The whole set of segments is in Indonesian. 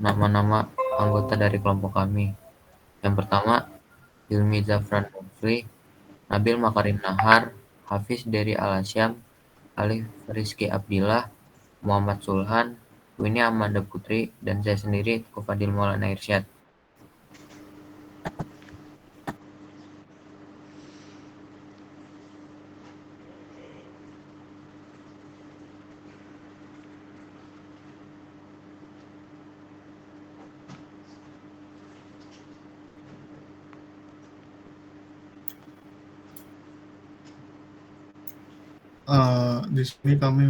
nama-nama anggota dari kelompok kami. Yang pertama, Hilmi Zafran Nufri, Nabil Makarim Nahar, Hafiz Dery Al-Asyam, Alif Rizky Abdillah, Muhammad Sulhan, Winnie Amanda Putri, dan saya sendiri, Fadil Maulana Irsyad. Di sini kami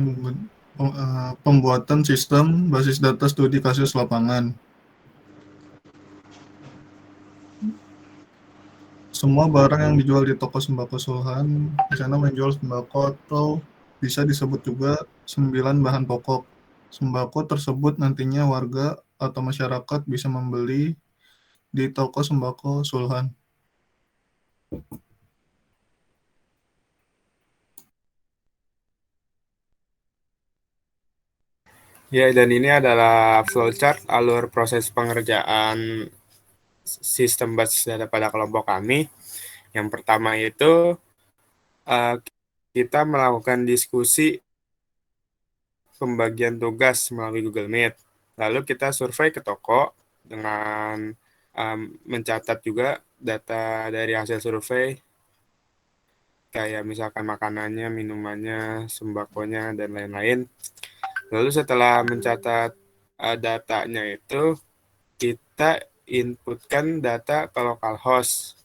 pembuatan sistem basis data studi kasus lapangan. Semua barang yang dijual di toko sembako Sulhan di sana menjual sembako atau bisa disebut juga 9 bahan pokok. Sembako tersebut nantinya warga atau masyarakat bisa membeli di toko sembako Sulhan. Ya, dan ini adalah flowchart alur proses pengerjaan sistem basis data pada kelompok kami. Yang pertama itu kita melakukan diskusi pembagian tugas melalui Google Meet. Lalu kita survei ke toko dengan mencatat juga data dari hasil survei, kayak misalkan makanannya, minumannya, sembakonya, dan lain-lain. Lalu setelah mencatat datanya itu, kita inputkan data ke localhost.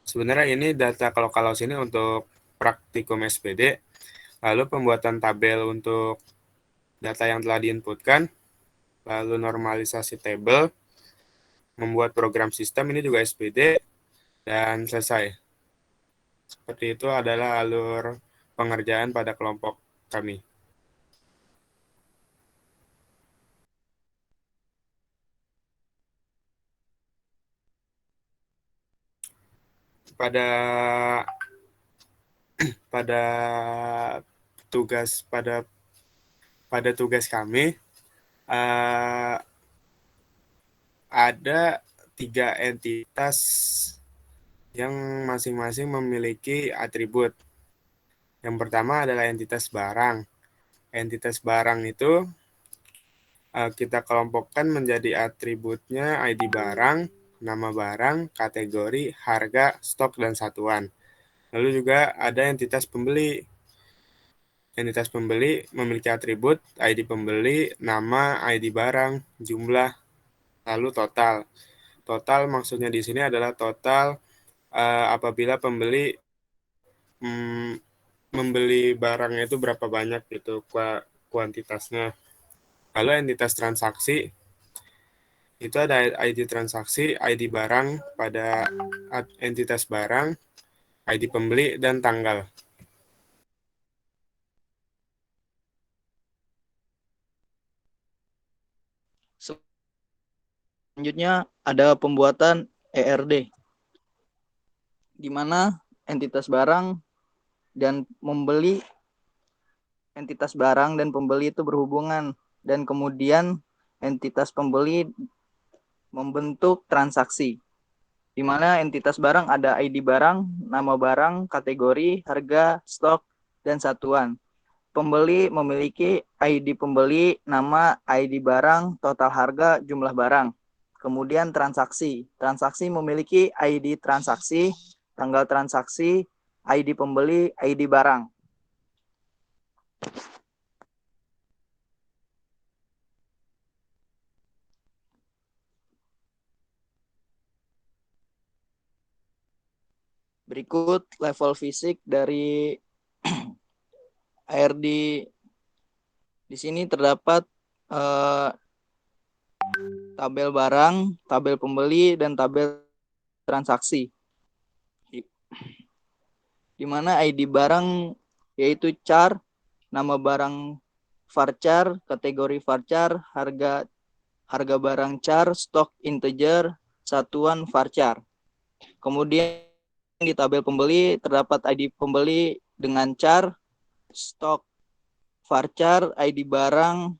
Sebenarnya ini data ke localhost ini untuk praktikum SPD. Lalu pembuatan tabel untuk data yang telah diinputkan, lalu normalisasi tabel, membuat program sistem ini juga SPD, dan selesai. Seperti itu adalah alur pengerjaan pada kelompok kami. Pada tugas kami ada 3 entitas yang masing-masing memiliki atribut. Yang pertama adalah entitas barang. Entitas barang itu kita kelompokkan menjadi atributnya ID barang, nama barang, kategori, harga, stok, dan satuan. Lalu juga ada entitas pembeli. Entitas pembeli memiliki atribut ID pembeli, nama, ID barang, jumlah, lalu total. Total maksudnya di sini adalah total apabila pembeli membeli barangnya itu berapa banyak gitu kuantitasnya. Lalu entitas transaksi itu ada ID transaksi, ID barang pada entitas barang, ID pembeli, dan tanggal. Selanjutnya ada pembuatan ERD, di mana entitas barang dan membeli, entitas barang dan pembeli itu berhubungan, dan kemudian entitas pembeli membentuk transaksi, di mana entitas barang ada ID barang, nama barang, kategori, harga, stok, dan satuan. Pembeli memiliki ID pembeli, nama, ID barang, total harga, jumlah barang. Kemudian transaksi. Transaksi memiliki ID transaksi, tanggal transaksi, ID pembeli, ID barang. Berikut level fisik dari ARD. Di sini terdapat tabel barang, tabel pembeli, dan tabel transaksi. Di mana ID barang yaitu char, nama barang varchar, kategori varchar, harga barang char, stok integer, satuan varchar. Kemudian di tabel pembeli terdapat ID pembeli dengan char, stok varchar, ID barang,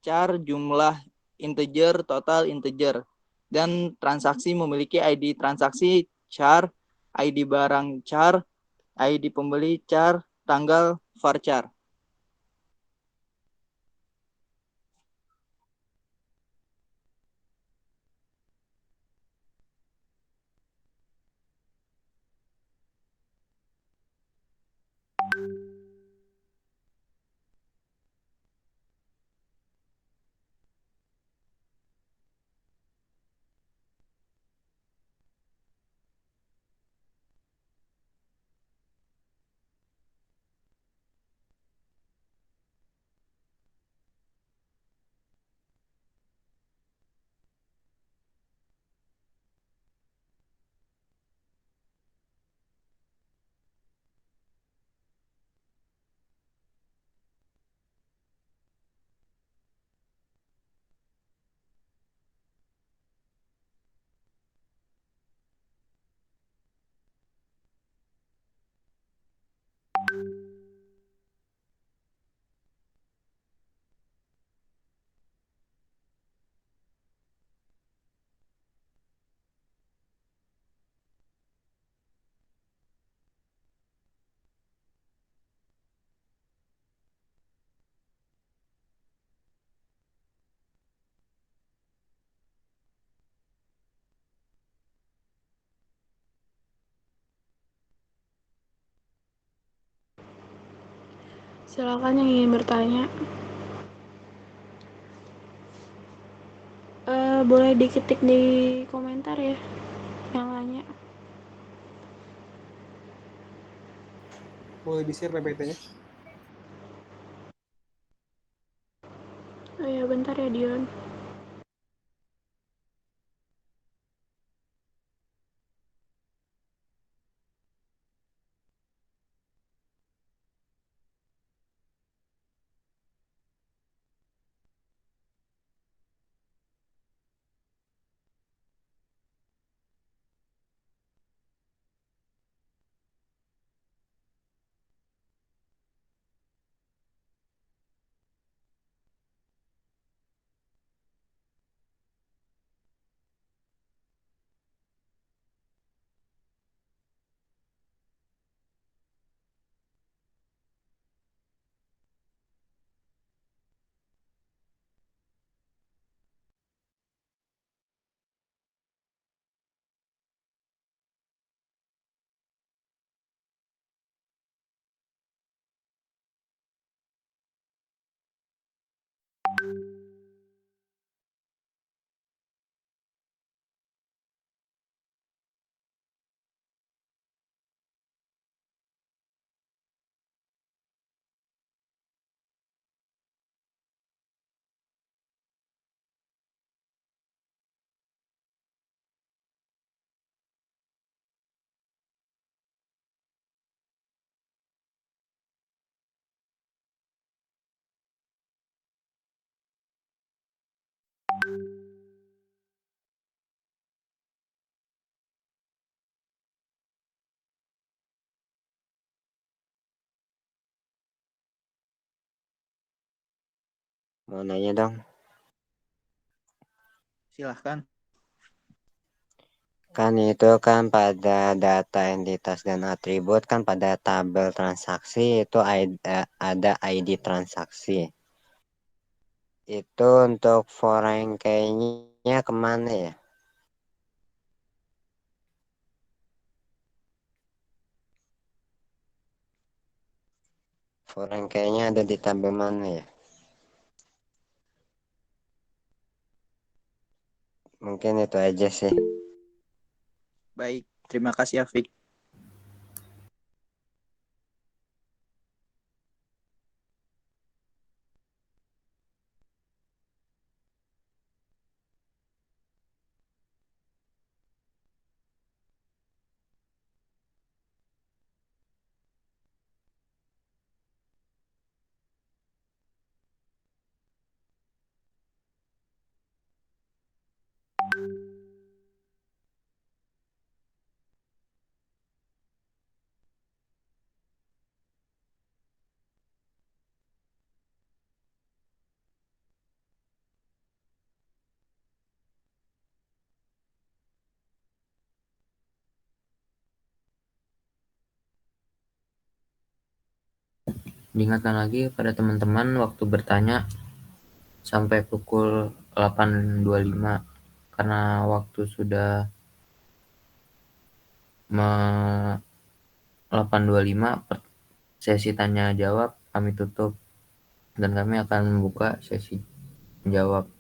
char, jumlah integer, total integer. Dan transaksi memiliki ID transaksi char, ID barang char, ID pembeli char, tanggal varchar. Silakan yang ingin bertanya. Boleh diketik di komentar ya yang nanya. Boleh di-share PPT-nya? Oh ya, bentar ya Dion. Mau nanya dong. Silahkan. Kan itu kan pada data entitas dan atribut kan pada tabel transaksi itu ada ID transaksi. Itu untuk foreign key-nya kemana ya? Foreign key-nya ada di tabel mana ya? Mungkin itu aja sih. Baik, terima kasih Afik. Diingatkan lagi pada teman-teman waktu bertanya sampai pukul 8.25 karena waktu sudah 8.25 sesi tanya jawab kami tutup dan kami akan membuka sesi jawab.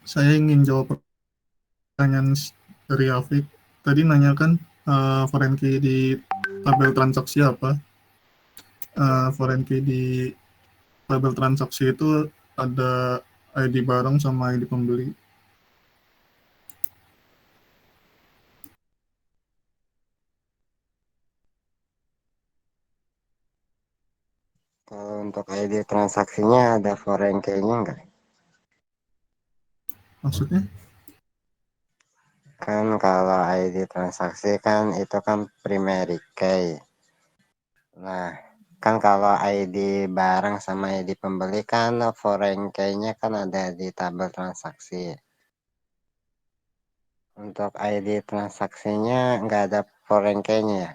Saya ingin jawab pertanyaan dari Afik. Tadi nanyakan foreign key di tabel transaksi apa? Foreign key di tabel transaksi itu ada ID barang sama ID pembeli. Kalau untuk ID transaksinya ada foreign key-nya enggak? Maksudnya? Kan kalau ID transaksi kan itu kan primary key. Nah, kan kalau ID barang sama ID pembeli kan foreign key-nya kan ada di tabel transaksi. Untuk ID transaksinya nggak ada foreign key-nya ya?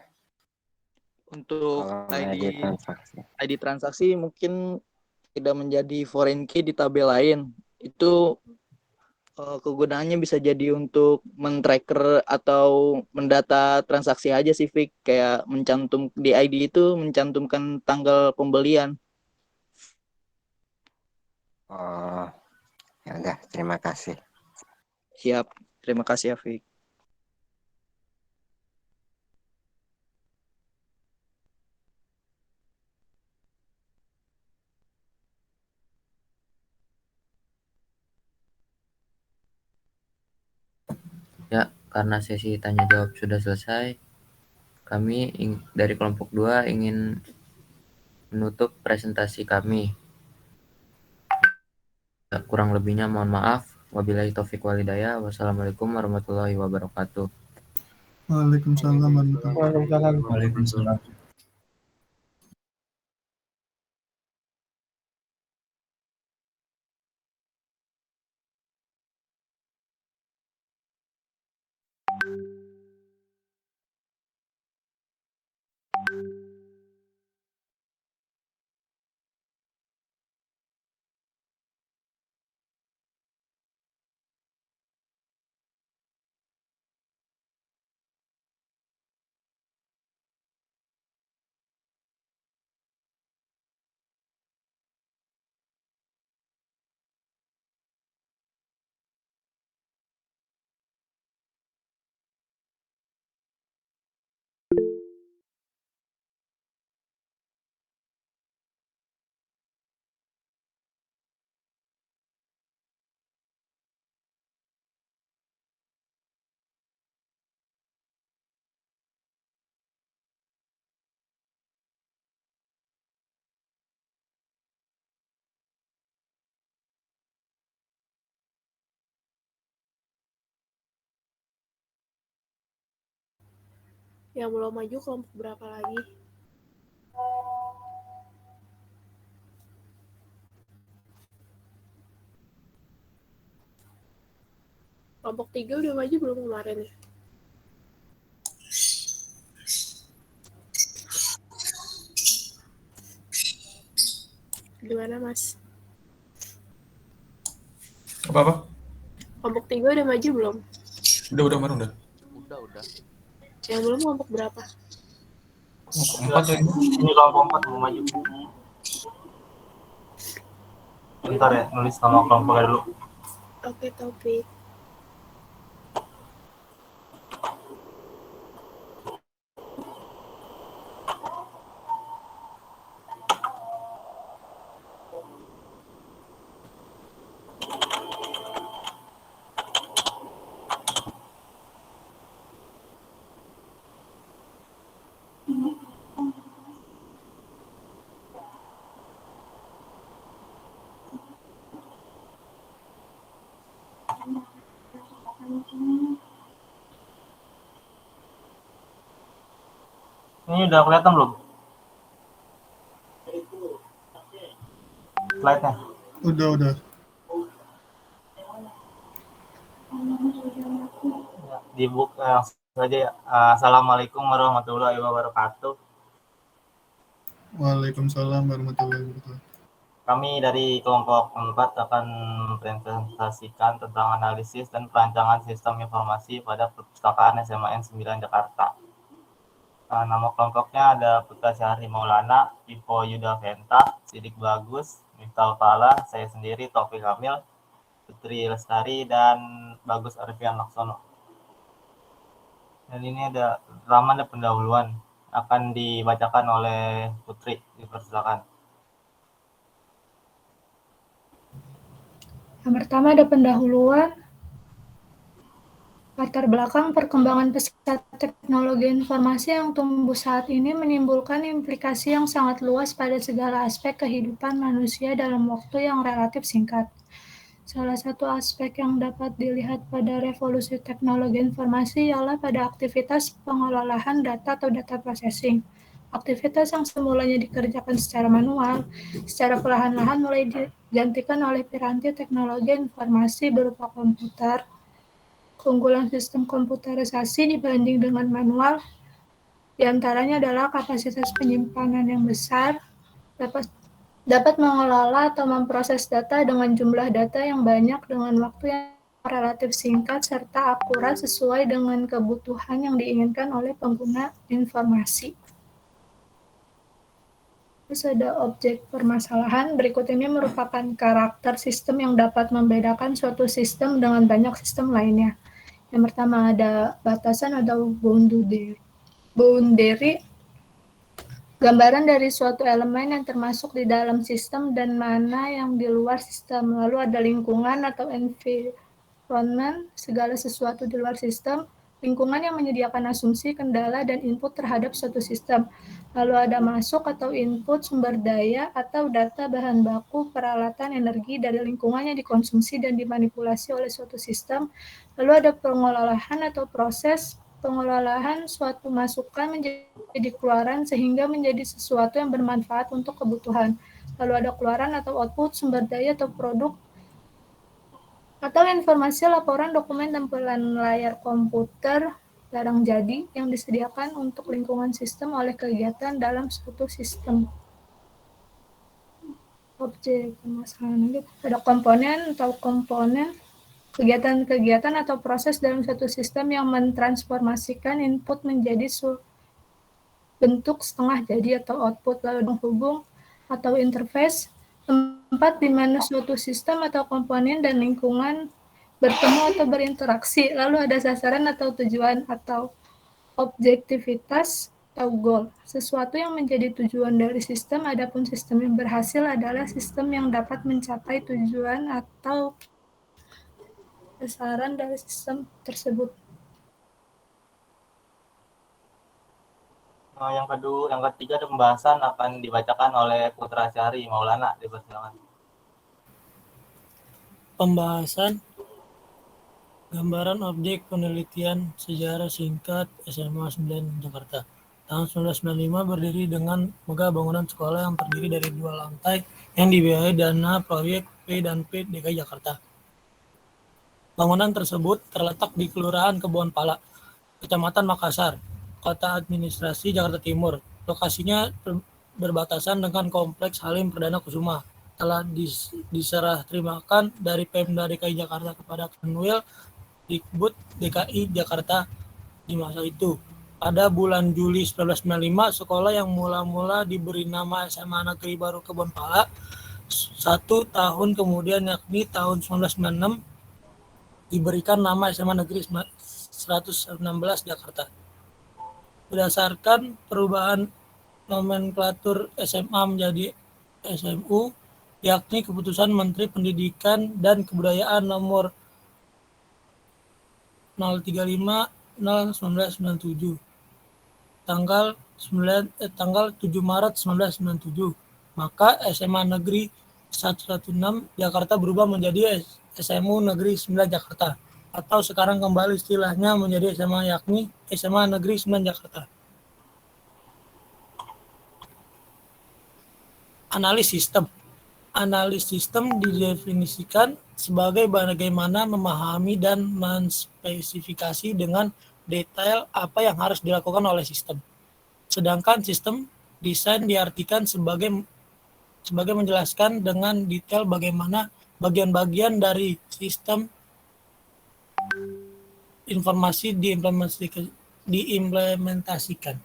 Untuk Kalau ID ID transaksi. ID transaksi mungkin tidak menjadi foreign key di tabel lain. Itu kegunaannya bisa jadi untuk men-tracker atau mendata transaksi aja sih, Fik. Kayak mencantum di ID itu mencantumkan tanggal pembelian. Oh, ya udah, terima kasih. Siap. Terima kasih, Fik. Ya, karena sesi tanya jawab sudah selesai, kami dari kelompok 2 ingin menutup presentasi kami. Kurang lebihnya mohon maaf. Wabillahi taufik walhidayah. Wassalamualaikum warahmatullahi wabarakatuh. Waalaikumsalam warahmatullahi wabarakatuh. Waalaikumsalam. Yang belum maju kelompok berapa lagi? Kelompok 3 udah maju belum kemarin ya? Gimana, Mas? Apa-apa? Kelompok 3 udah maju belum? Udah kemarin udah. Udah. Yang belum kelompok berapa? Ini kelompok 4 mau maju. Bentar ya, nulis nama kelompoknya dulu. Oke, topik. Ini udah kelihatan belum? Slide-nya. Udah. Ya, di book saja ya. Assalamualaikum warahmatullahi wabarakatuh. Waalaikumsalam warahmatullahi wabarakatuh. Kami dari kelompok 4 akan presentasikan tentang analisis dan perancangan sistem informasi pada perpustakaan SMAN 9 Jakarta. Nama kelompoknya ada Putra Syahri Maulana, Ivo Yuda Venta, Sidik Bagus, Miftah Fala, saya sendiri Taufik Kamil, Putri Lestari, dan Bagus Arfian Laksono. Dan ini ada pendahuluan akan dibacakan oleh Putri, dipersilakan. Yang pertama ada pendahuluan, latar belakang perkembangan pesat teknologi informasi yang tumbuh saat ini menimbulkan implikasi yang sangat luas pada segala aspek kehidupan manusia dalam waktu yang relatif singkat. Salah satu aspek yang dapat dilihat pada revolusi teknologi informasi ialah pada aktivitas pengolahan data atau data processing. Aktivitas yang semulanya dikerjakan secara manual, secara perlahan-lahan mulai digantikan oleh piranti teknologi informasi berupa komputer. Keunggulan sistem komputerisasi dibanding dengan manual diantaranya adalah kapasitas penyimpanan yang besar, dapat mengelola atau memproses data dengan jumlah data yang banyak dengan waktu yang relatif singkat serta akurat sesuai dengan kebutuhan yang diinginkan oleh pengguna informasi. Terus ada objek permasalahan. Berikut ini merupakan karakter sistem yang dapat membedakan suatu sistem dengan banyak sistem lainnya. Yang pertama ada batasan atau boundary. Gambaran dari suatu elemen yang termasuk di dalam sistem dan mana yang di luar sistem. Lalu ada lingkungan atau environment, segala sesuatu di luar sistem. Lingkungan yang menyediakan asumsi, kendala, dan input terhadap suatu sistem. Lalu ada masuk atau input sumber daya atau data bahan baku, peralatan, energi dari lingkungan yang dikonsumsi dan dimanipulasi oleh suatu sistem. Lalu ada pengolahan atau proses pengolahan suatu masukan menjadi keluaran sehingga menjadi sesuatu yang bermanfaat untuk kebutuhan. Lalu ada keluaran atau output sumber daya atau produk atau informasi laporan dokumen tampilan layar komputer barang jadi yang disediakan untuk lingkungan sistem oleh kegiatan dalam suatu sistem. Objek permasalahan ada komponen atau komponen kegiatan-kegiatan atau proses dalam suatu sistem yang mentransformasikan input menjadi bentuk setengah jadi atau output. Lalu penghubung atau interface, tempat di mana suatu sistem atau komponen dan lingkungan bertemu atau berinteraksi. Lalu ada sasaran atau tujuan atau objektivitas atau goal. Sesuatu yang menjadi tujuan dari sistem, adapun sistem yang berhasil adalah sistem yang dapat mencapai tujuan atau sasaran dari sistem tersebut. Yang ketiga ada pembahasan akan dibacakan oleh Putra Syahri Maulana, dipersilakan. Pembahasan gambaran objek penelitian sejarah singkat SMA 9 Jakarta. Tahun 1995 berdiri dengan megah bangunan sekolah yang terdiri dari 2 lantai yang dibiayai dana proyek P dan P DKI Jakarta. Bangunan tersebut terletak di Kelurahan Kebon Pala, Kecamatan Makassar, Kota Administrasi Jakarta Timur. Lokasinya berbatasan dengan Kompleks Halim Perdana Kusuma. Telah diserah terimakan dari Pemda DKI Jakarta kepada Kanwil Dikbud DKI Jakarta di masa itu. Pada bulan Juli 1995, sekolah yang mula-mula diberi nama SMA Negeri Baru Kebonpala, 1 tahun kemudian yakni tahun 1996 diberikan nama SMA Negeri 116 Jakarta. Berdasarkan perubahan nomenklatur SMA menjadi SMU, yakni keputusan Menteri Pendidikan dan Kebudayaan nomor 035/1997 tanggal 7 Maret 1997, maka SMA Negeri 116 Jakarta berubah menjadi SMU Negeri 9 Jakarta, atau sekarang kembali istilahnya menjadi SMA, yakni SMA Negeri 9 Jakarta. Analis sistem didefinisikan sebagai bagaimana memahami dan menspesifikasi dengan detail apa yang harus dilakukan oleh sistem. Sedangkan sistem desain diartikan sebagai menjelaskan dengan detail bagaimana bagian-bagian dari sistem informasi diimplementasikan.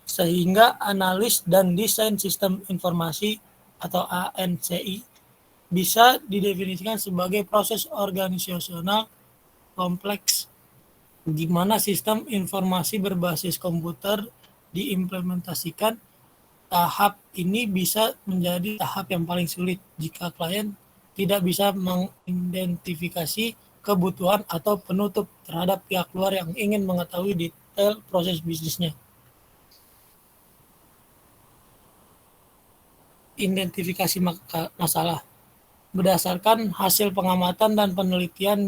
Sehingga analis dan desain sistem informasi atau ANCI bisa didefinisikan sebagai proses organisasional kompleks di mana sistem informasi berbasis komputer diimplementasikan. Tahap ini bisa menjadi tahap yang paling sulit jika klien tidak bisa mengidentifikasi kebutuhan atau penutup terhadap pihak luar yang ingin mengetahui detail proses bisnisnya. Identifikasi masalah. Berdasarkan hasil pengamatan dan penelitian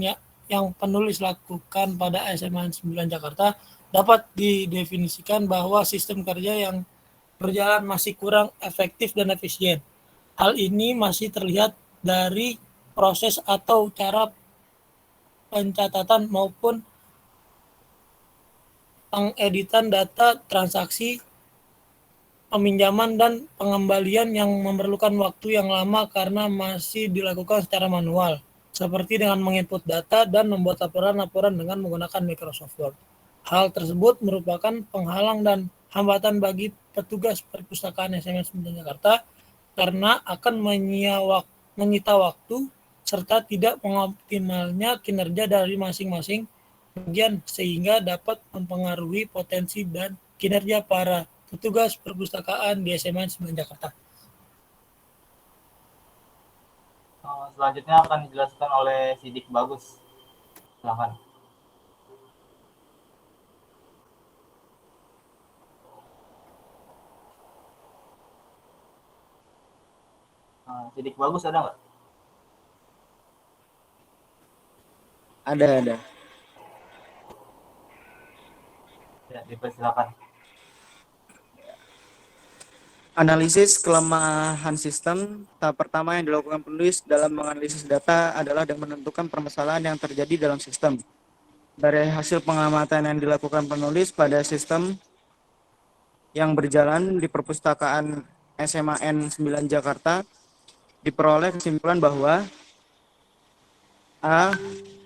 yang penulis lakukan pada SMA 9 Jakarta, dapat didefinisikan bahwa sistem kerja yang berjalan masih kurang efektif dan efisien. Hal ini masih terlihat dari proses atau cara pencatatan maupun pengeditan data transaksi, peminjaman dan pengembalian yang memerlukan waktu yang lama karena masih dilakukan secara manual, seperti dengan menginput data dan membuat laporan-laporan dengan menggunakan Microsoft Word. Hal tersebut merupakan penghalang dan hambatan bagi petugas perpustakaan SMA 9 Jakarta karena akan menyita waktu serta tidak mengoptimalnya kinerja dari masing-masing bagian sehingga dapat mempengaruhi potensi dan kinerja para petugas perpustakaan di SMA 9 Jakarta. Selanjutnya akan dijelaskan oleh Sidik Bagus. Silakan. Sidik Bagus ada nggak? Ada. Ya, dipersilakan. Analisis kelemahan sistem. Tahap pertama yang dilakukan penulis dalam menganalisis data adalah dengan menentukan permasalahan yang terjadi dalam sistem. Dari hasil pengamatan yang dilakukan penulis pada sistem yang berjalan di perpustakaan SMA N9 Jakarta, diperoleh kesimpulan bahwa A.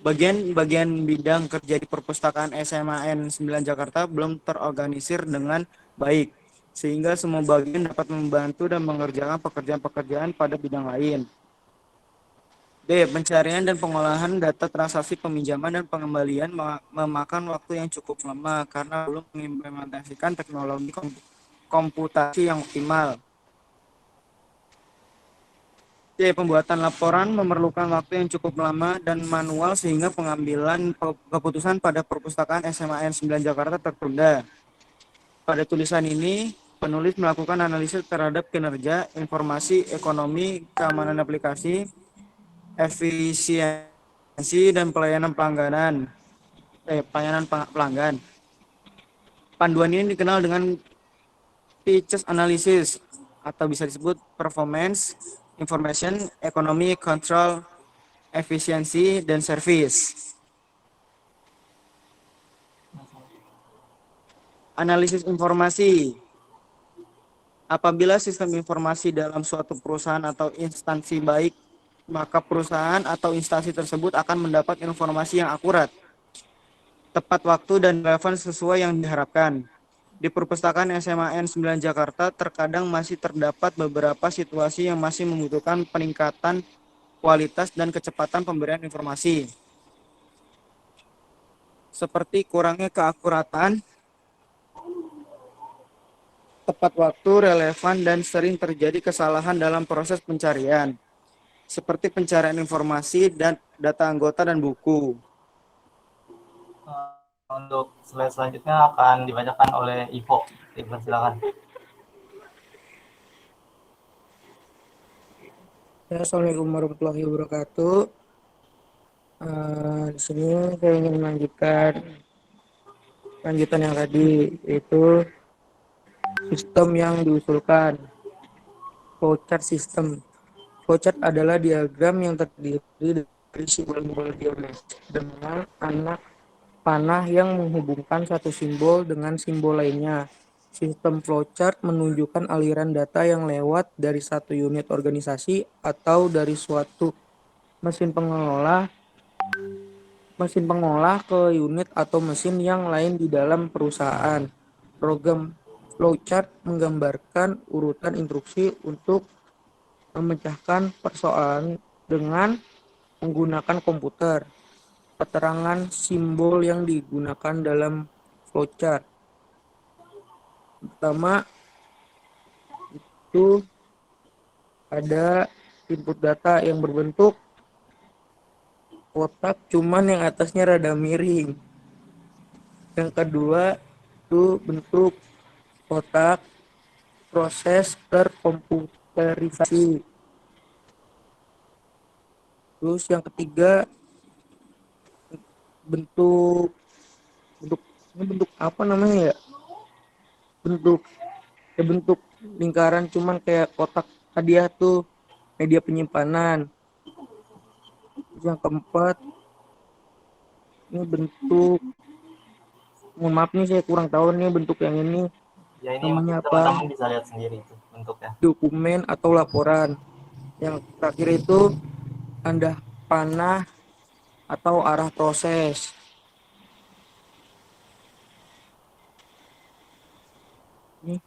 Bagian-bagian bidang kerja di perpustakaan SMA N9 Jakarta belum terorganisir dengan baik, sehingga semua bagian dapat membantu dan mengerjakan pekerjaan-pekerjaan pada bidang lain. D. Pencarian dan pengolahan data transaksi peminjaman dan pengembalian memakan waktu yang cukup lama karena belum mengimplementasikan teknologi komputasi yang optimal. C. Pembuatan laporan memerlukan waktu yang cukup lama dan manual sehingga pengambilan keputusan pada perpustakaan SMA N9 Jakarta tertunda. Pada tulisan ini, penulis melakukan analisis terhadap kinerja, informasi, ekonomi, keamanan aplikasi, efisiensi, dan pelayanan pelanggan. Panduan ini dikenal dengan Pitches Analysis atau bisa disebut Performance, Information, Economy, Control, Efisiensi, dan Service. Analisis informasi. Apabila sistem informasi dalam suatu perusahaan atau instansi baik, maka perusahaan atau instansi tersebut akan mendapat informasi yang akurat. tepat waktu dan relevan sesuai yang diharapkan. Di perpustakaan SMAN 9 Jakarta terkadang masih terdapat beberapa situasi yang masih membutuhkan peningkatan kualitas dan kecepatan pemberian informasi. Seperti kurangnya keakuratan, tepat waktu, relevan, dan sering terjadi kesalahan dalam proses pencarian. Seperti pencarian informasi dan data anggota dan buku. Untuk slide selanjutnya akan dibacakan oleh Ivo. Silakan. Assalamualaikum warahmatullahi wabarakatuh. Di sini saya ingin melanjutkan yang tadi, yaitu sistem yang diusulkan. Flowchart system. Flowchart adalah diagram yang terdiri dari simbol-simbol geometris dengan anak panah yang menghubungkan satu simbol dengan simbol lainnya. Sistem flowchart menunjukkan aliran data yang lewat dari satu unit organisasi atau dari suatu mesin pengolah ke unit atau mesin yang lain di dalam perusahaan. Program flowchart menggambarkan urutan instruksi untuk memecahkan persoalan dengan menggunakan komputer. Keterangan simbol yang digunakan dalam flowchart. Pertama, itu ada input data yang berbentuk kotak, cuman yang atasnya rada miring. Yang kedua, itu bentuk kotak proses terkomputerisasi. Terus yang ketiga, bentuk apa namanya ya? Bentuk lingkaran, cuman kayak kotak hadiah tuh, media penyimpanan. Yang keempat, ini bentuk, mohon maaf nih saya kurang tahu nih bentuk yang ini Ya, ini namanya apa, teman-teman bisa lihat sendiri itu bentuknya. dokumen atau laporan. Yang terakhir itu ada panah atau arah proses. Ini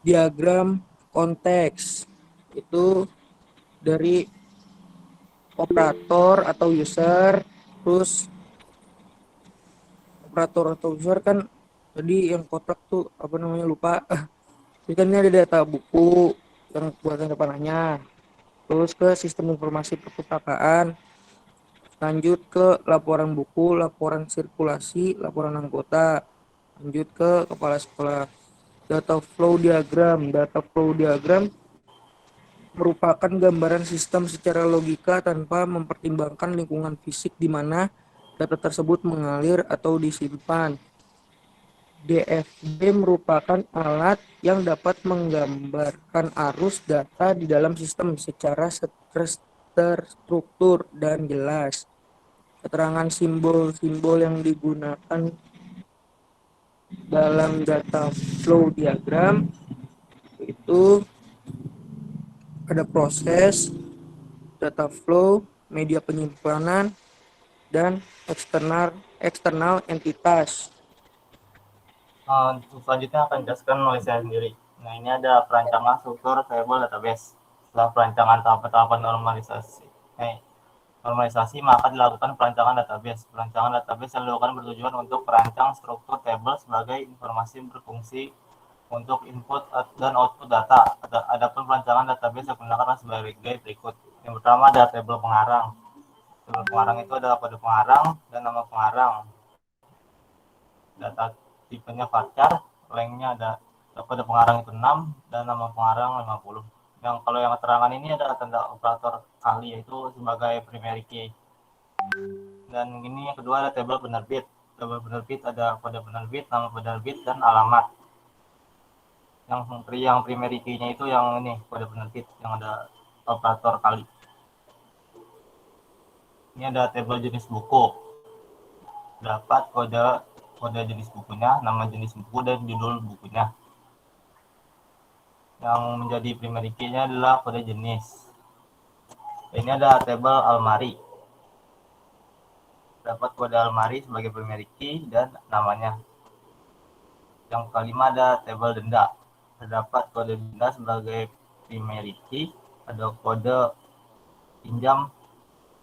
diagram konteks, itu dari operator atau user. Terus operator atau user kan tadi yang kotak tuh apa namanya, lupa. Jadi kan ini ada data buku yang buatan panahnya, terus ke sistem informasi perpustakaan, lanjut ke laporan buku, laporan sirkulasi, laporan anggota, lanjut ke kepala sekolah. Data flow diagram merupakan gambaran sistem secara logika tanpa mempertimbangkan lingkungan fisik di mana data tersebut mengalir atau disimpan. DFD merupakan alat yang dapat menggambarkan arus data di dalam sistem secara terstruktur dan jelas. Keterangan simbol-simbol yang digunakan dalam data flow diagram itu ada proses, data flow, media penyimpanan, dan eksternal entitas. Selanjutnya akan dijelaskan oleh saya sendiri. Nah, ini ada perancangan struktur table database. Setelah perancangan tahap-tahapan normalisasi, maka dilakukan perancangan database. Perancangan database yang dilakukan bertujuan untuk perancang struktur table sebagai informasi berfungsi untuk input dan output data. Adapun perancangan database yang digunakan sebagai berikut. Yang pertama ada tabel pengarang. Tabel pengarang itu ada kode pengarang dan nama pengarang. Data tipenya varchar, lengthnya ada kode pengarang itu 6 dan nama pengarang 50. Yang kalau yang keterangan ini ada tanda operator kali, yaitu sebagai primary key. Dan ini yang kedua ada tabel penerbit. Tabel penerbit ada kode penerbit, nama penerbit, dan alamat. Yang primary key-nya itu yang ini, kode penerbit yang ada operator kali. Ini ada tabel jenis buku. Dapat kode jenis bukunya, nama jenis buku, dan judul bukunya. Yang menjadi primary key-nya adalah kode jenis. Ini ada tabel almari. Dapat kode almari sebagai primary key dan namanya. Yang kelima ada tabel denda. Terdapat kode denda sebagai primary key, ada kode pinjam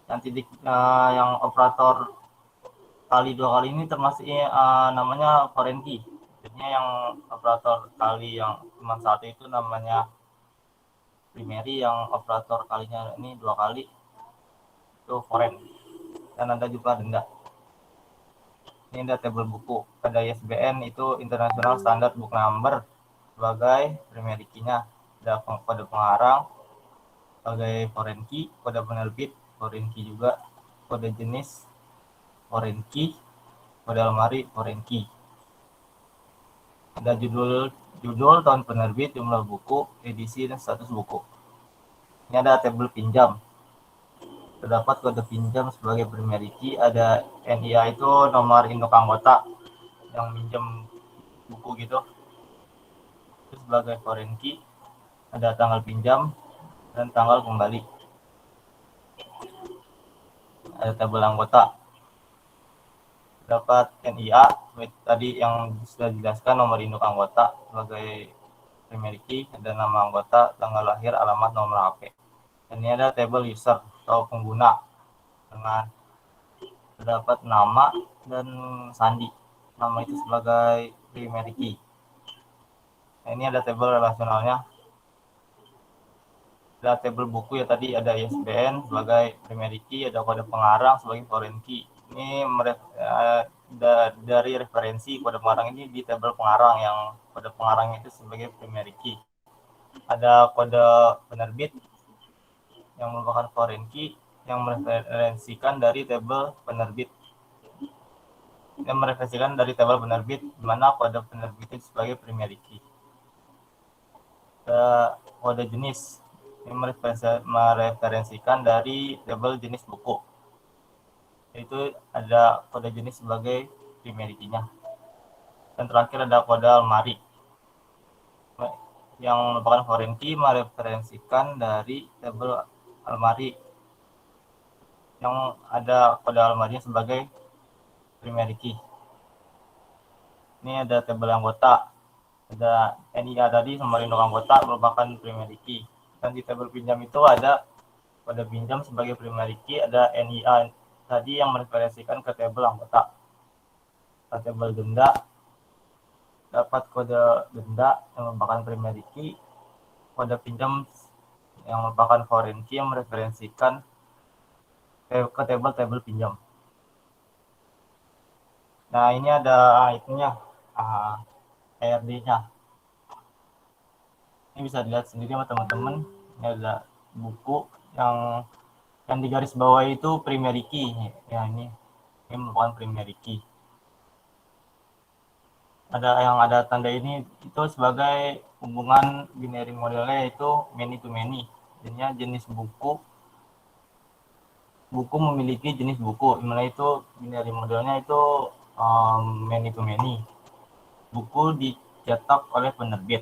yang yang operator kali 2 kali ini termasuk namanya foreign key. Jadinya yang operator kali yang cuma satu itu namanya primary, yang operator kalinya ini 2 kali itu foreign. Dan ada juga denda. Ini ada tabel buku, ada ISBN itu International Standard Book Number sebagai primary key-nya, ada kode pengarang sebagai foreign key, kode penerbit foreign key juga, kode jenis foreign key, kode almari foreign key. Ada judul, tahun penerbit, jumlah buku, edisi, dan status buku. Ini ada tabel pinjam. Terdapat kode pinjam sebagai primary key, ada NIA itu nomor induk anggota yang minjem buku gitu. Terus sebagai foreign key ada tanggal pinjam dan tanggal kembali. Ada tabel anggota. Dapat NIA tadi yang sudah dijelaskan, nomor induk anggota sebagai primary key, ada nama anggota, tanggal lahir, alamat, nomor HP. Dan ini ada tabel user atau pengguna dengan terdapat nama dan sandi. Nama itu sebagai primary key. Nah, ini ada tabel relasionalnya. Ada tabel buku ya tadi, ada ISBN sebagai primary key, ada kode pengarang sebagai foreign key. Ini dari referensi kode pengarang ini di tabel pengarang, yang kode pengarang itu sebagai primary key. Ada kode penerbit yang merupakan foreign key yang mereferensikan dari tabel penerbit. Yang mereferensikan dari tabel penerbit di mana kode penerbit itu sebagai primary key. Ada kode jenis yang mereferensikan dari tabel jenis buku. Itu ada kode jenis sebagai primary key-nya. Dan terakhir ada kode almari yang merupakan foreign key mereferensikan dari tabel almari yang ada kode almarinya sebagai primary key. Ini ada tabel anggota, ada NIA tadi nomor induk anggota merupakan primary key. Dan di tabel pinjam itu ada kode pinjam sebagai primary key, ada NIA tadi yang mereferensikan ke tabel anggota. Tabel denda, dapat kode denda yang merupakan primary key, kode pinjam yang merupakan foreign key yang mereferensikan ke tabel pinjam. Nah, ini ada itunya, ARD-nya. Ini bisa dilihat sendiri sama teman-teman. Ini ada buku yang di garis bawah itu primary key. Ya, ini merupakan primary key. Ada tanda ini itu sebagai hubungan binary modelnya itu many to many. Jadinya jenis buku memiliki jenis buku, dimana itu binary modelnya itu many to many. Buku dicetak oleh penerbit.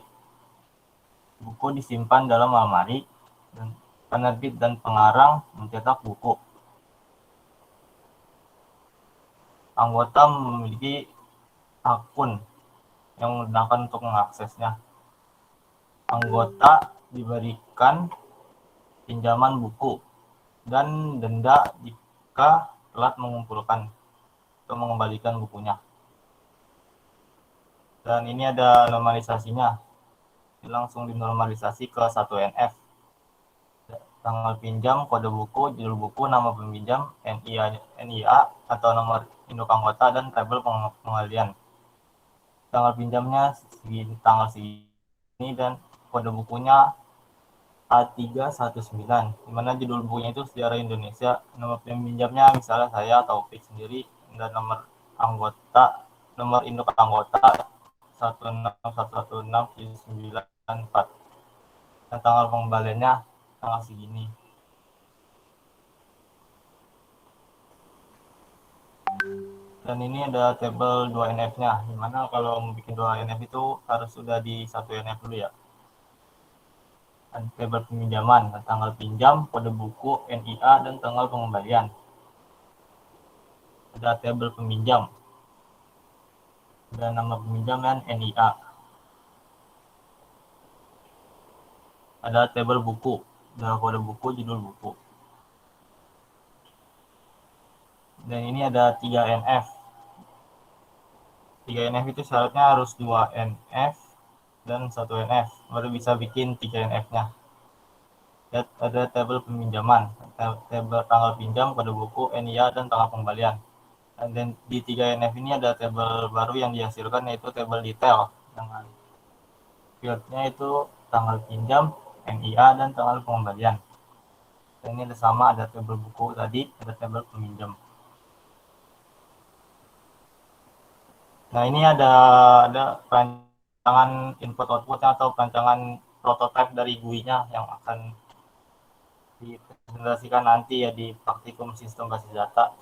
Buku disimpan dalam almari, dan penerbit dan pengarang mencetak buku. Anggota memiliki akun yang menggunakan untuk mengaksesnya. Anggota diberikan pinjaman buku dan denda jika telat mengumpulkan atau mengembalikan bukunya. Dan ini ada normalisasinya. Ini langsung dinormalisasi ke 1NF. Tanggal pinjam, kode buku, judul buku, nama peminjam, NIA atau nomor induk anggota, dan tabel pengembalian. Tanggal pinjamnya tanggal segini dan kode bukunya A319, dimana judul bukunya itu Sejarah Indonesia, nomor peminjamnya misalnya saya Taufik sendiri, dan nomor induk anggota 1611694, dan tanggal pengembaliannya tanggal segini. Dan ini ada tabel 2NF-nya, dimana kalau mau bikin 2NF itu harus sudah di 1NF dulu ya. Dan tabel peminjaman, tanggal pinjam, kode buku, NIA, dan tanggal pengembalian. ada tabel peminjam, ada nama peminjam dan NIA, ada tabel buku, ada kode buku, judul buku, dan ini ada 3 NF. 3 NF itu syaratnya harus 2 NF dan 1 NF, baru bisa bikin 3 NF-nya. Ada tabel peminjaman, tabel tanggal pinjam, kode buku, NIA, dan tanggal pembalian. Dan di 3 NF ini ada tabel baru yang dihasilkan, yaitu tabel detail dengan fieldnya itu tanggal pinjam, NIA, dan tanggal pengembalian. Dan ini sama, ada tabel buku tadi, ada tabel peminjam. Nah, ini ada perancangan input outputnya atau perancangan prototipe dari GUI-nya yang akan dipresentasikan nanti ya di praktikum sistem basis data.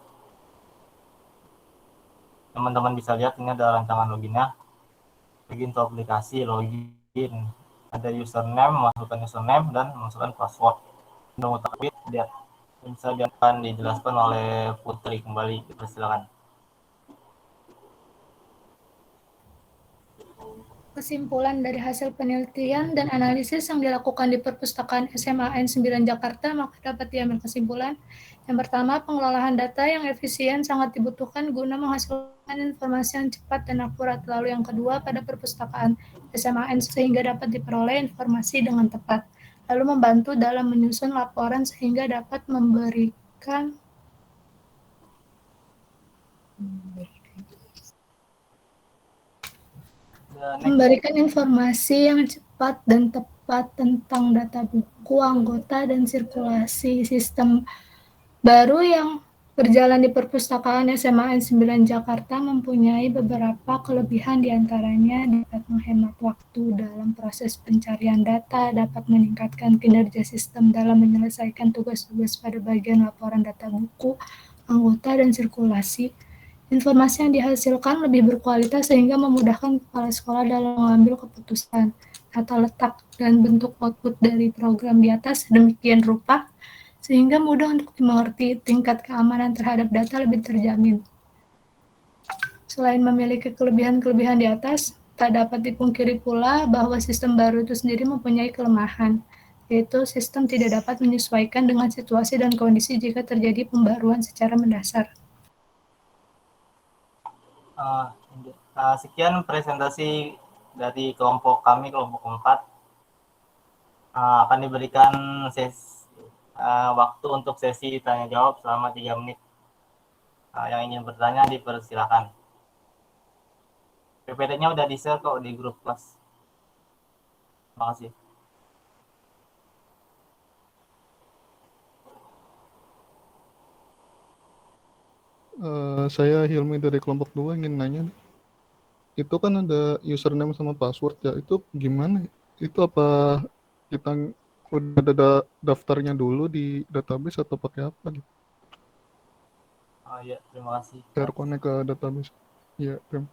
Teman-teman bisa lihat ini ada rancangan loginnya. Login to aplikasi, login. Ada username, masukkan username dan masukkan password. Nomor terbit, lihat. Bisa dijelaskan oleh Putri kembali. Silakan. Kesimpulan dari hasil penelitian dan analisis yang dilakukan di Perpustakaan SMA N9 Jakarta, maka dapat diambil kesimpulan. Yang pertama, pengelolaan data yang efisien sangat dibutuhkan guna menghasilkan informasi yang cepat dan akurat. Lalu yang kedua, pada Perpustakaan SMA N sehingga dapat diperoleh informasi dengan tepat. Lalu membantu dalam menyusun laporan sehingga dapat memberikan informasi yang cepat dan tepat tentang data buku, anggota, dan sirkulasi. Sistem baru yang berjalan di Perpustakaan SMA N9 Jakarta mempunyai beberapa kelebihan, diantaranya dapat menghemat waktu dalam proses pencarian data, dapat meningkatkan kinerja sistem dalam menyelesaikan tugas-tugas pada bagian laporan data buku, anggota, dan sirkulasi. Informasi yang dihasilkan lebih berkualitas sehingga memudahkan kepala sekolah dalam mengambil keputusan. Tata letak dan bentuk output dari program di atas sedemikian rupa sehingga mudah untuk dimengerti, tingkat keamanan terhadap data lebih terjamin. Selain memiliki kelebihan-kelebihan di atas, tak dapat dipungkiri pula bahwa sistem baru itu sendiri mempunyai kelemahan, yaitu sistem tidak dapat menyesuaikan dengan situasi dan kondisi jika terjadi pembaruan secara mendasar. Sekian presentasi dari kelompok kami, kelompok 4. Akan diberikan waktu untuk sesi tanya jawab selama 3 menit. Yang ingin bertanya dipersilakan. PPT-nya udah di-share kok di grup kelas. Terima kasih. Saya Hilmi dari kelompok 2 ingin nanya. Itu kan ada username sama password ya, itu gimana? Itu apa kita udah ada daftarnya dulu di database atau pakai apa gitu? Iya, terima kasih. Share connect ke database. Iya, terima.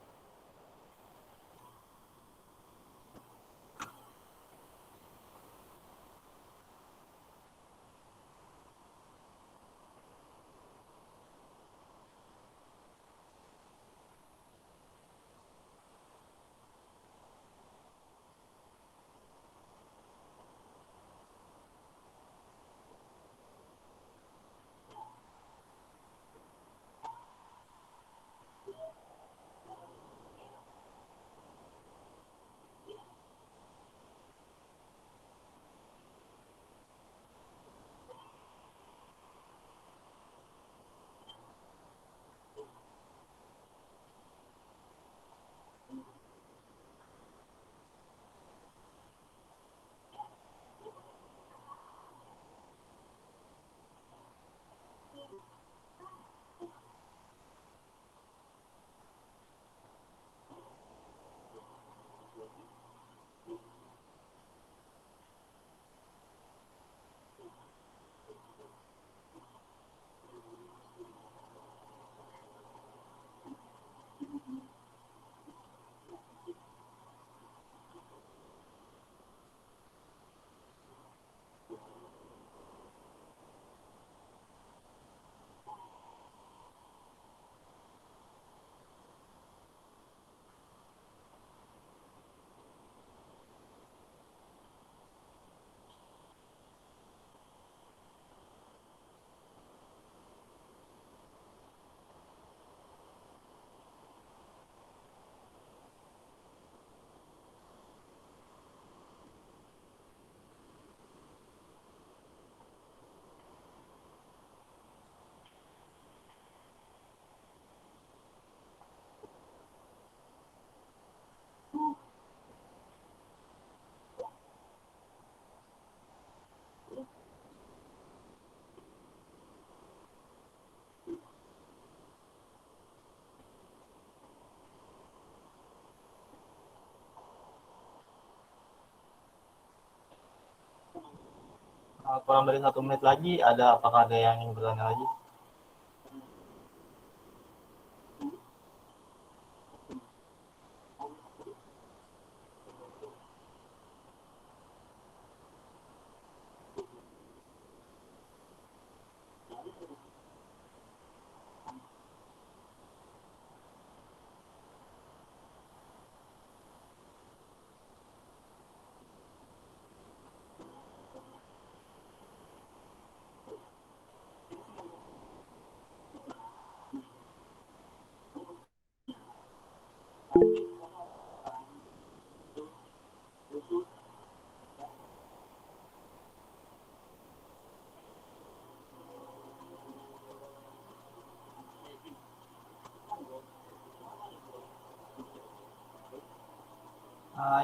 kurang dari 1 menit lagi. Apakah ada yang ingin bertanya lagi?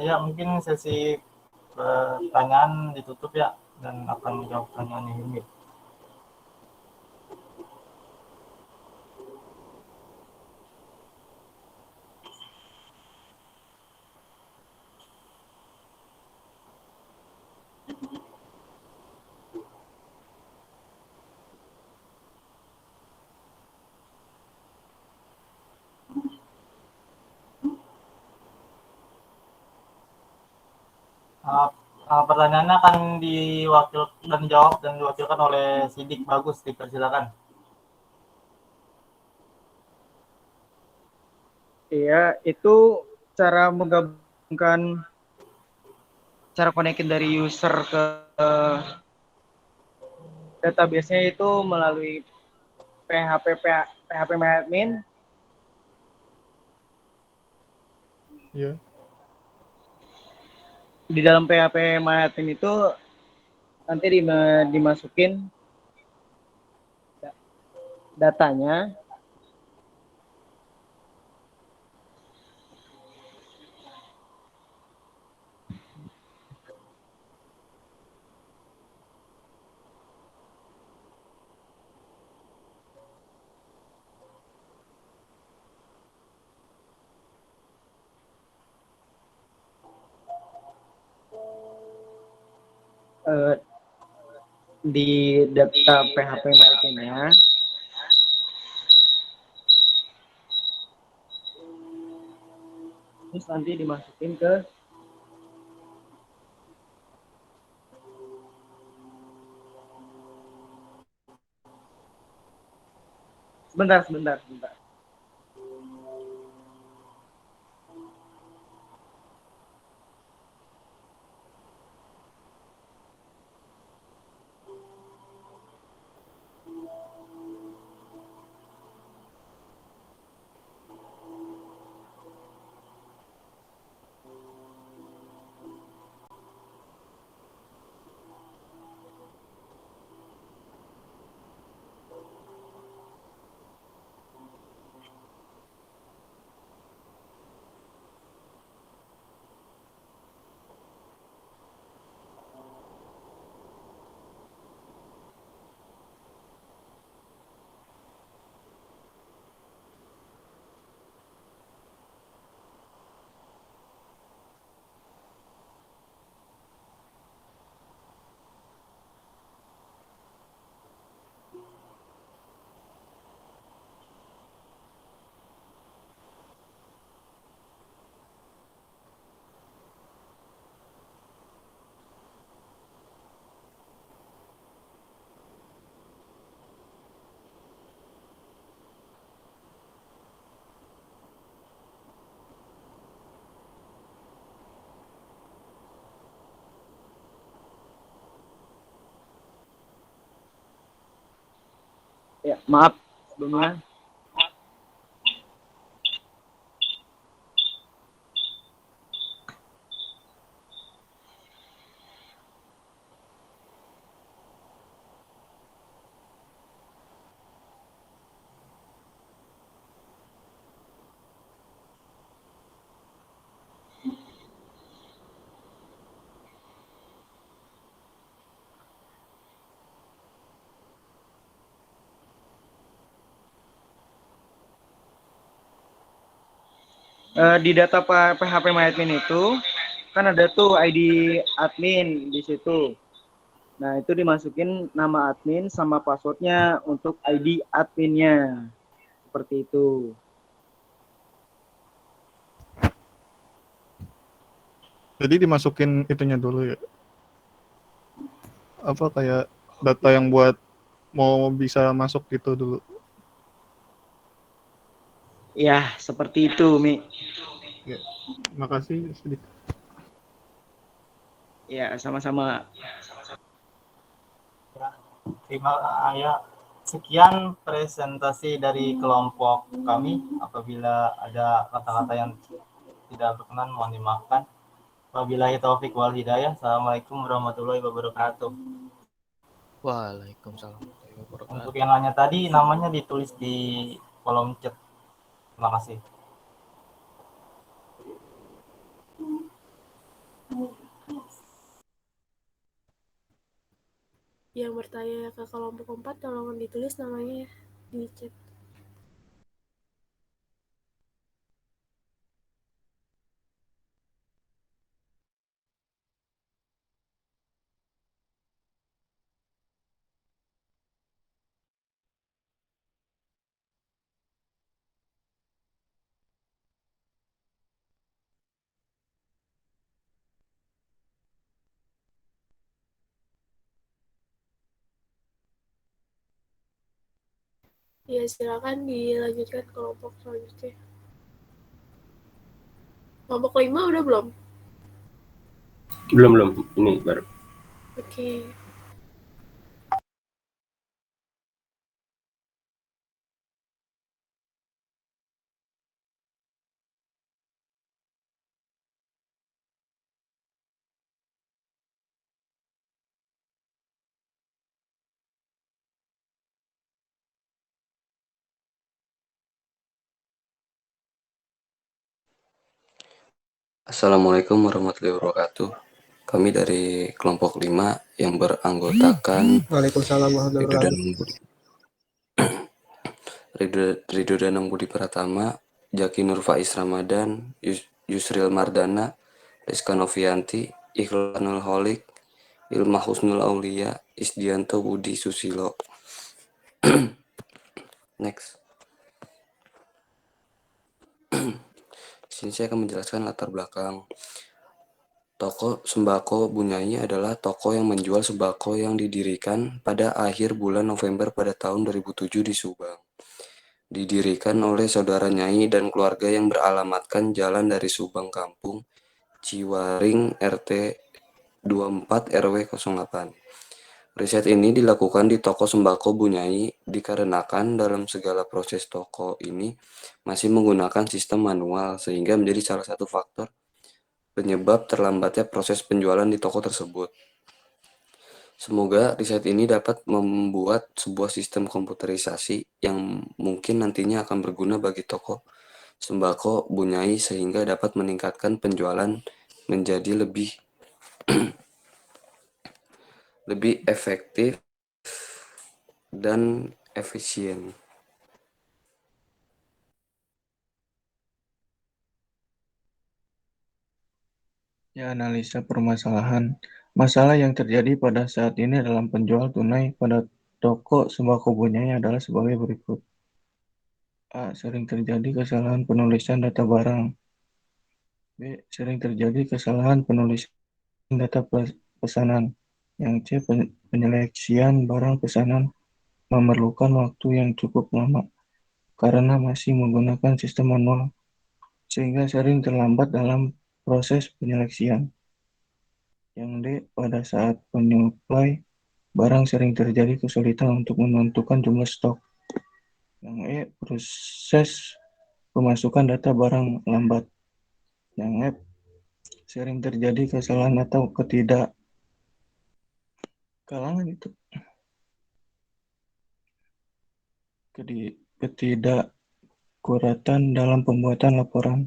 Ya, mungkin sesi pertanyaan ditutup ya, dan akan menjawab pertanyaan ini. Pertanyaannya akan dijawab dan diwakilkan oleh Sidik Bagus. Silakan. Iya, itu cara menggabungkan cara connecting dari user ke database-nya itu melalui PHP admin. Iya. Di dalam PHP admin itu nanti dimasukin datanya. Di data PHP admin-nya. Terus nanti dimasukin ke sebentar. Ya, maaf sebelumnya. Di data PHP admin itu kan ada tuh ID admin di situ. Nah, itu dimasukin nama admin sama passwordnya untuk ID adminnya. Seperti itu. Jadi dimasukin itunya dulu ya. Apa kayak data yang buat mau bisa masuk gitu dulu. Ya, seperti itu, Mi. Ya, makasih sedikit. Ya, sama-sama. Terima ya. Sekian presentasi dari kelompok kami. Apabila ada kata-kata yang tidak berkenan, mohon dimaafkan. Wabillahi taufik wal hidayah. Assalamualaikum warahmatullahi wabarakatuh. Waalaikumsalam warahmatullahi wabarakatuh. Untuk yang nanya tadi, namanya ditulis di kolom chat. Terima kasih. Yang bertanya ke kelompok 4 tolong ditulis namanya ya di chat. Ya, silakan dilanjutkan kelompok selanjutnya. Kelompok 5 udah belum? Belum, ini baru. Oke. Assalamualaikum warahmatullahi wabarakatuh. Kami dari kelompok 5 yang beranggotakan Waalaikumsalam warahmatullahi wabarakatuh. Ridho Danang Budi Pratama, Jaki Nur Faiz Ramadan, Yusril Mardana, Rizka Novianti, Ikhlanul Holik, Ilmah Husnul Aulia, Isdianto Budi Susilo. Next. Sini saya akan menjelaskan latar belakang. Toko Sembako Bunyai adalah toko yang menjual sembako yang didirikan pada akhir bulan November pada tahun 2007 di Subang. Didirikan oleh saudara Nyai dan keluarga yang beralamatkan Jalan dari Subang Kampung, Ciwaring, RT 24 RW 08. Riset ini dilakukan di toko sembako Bunyai dikarenakan dalam segala proses toko ini masih menggunakan sistem manual sehingga menjadi salah satu faktor penyebab terlambatnya proses penjualan di toko tersebut. Semoga riset ini dapat membuat sebuah sistem komputerisasi yang mungkin nantinya akan berguna bagi toko sembako Bunyai sehingga dapat meningkatkan penjualan menjadi lebih efektif dan efisien. Ya, analisa permasalahan. Masalah yang terjadi pada saat ini dalam penjual tunai pada toko sembako Bunyai adalah sebagai berikut. A. Sering terjadi kesalahan penulisan data barang. B. Sering terjadi kesalahan penulisan data pesanan. Yang C. Penyeleksian barang pesanan memerlukan waktu yang cukup lama karena masih menggunakan sistem manual sehingga sering terlambat dalam proses penyeleksian. Yang D. Pada saat penyuplai barang sering terjadi kesulitan untuk menentukan jumlah stok. Yang E. Proses pemasukan data barang lambat. Yang F. Sering terjadi kesalahan atau ketidakkuratan dalam pembuatan laporan.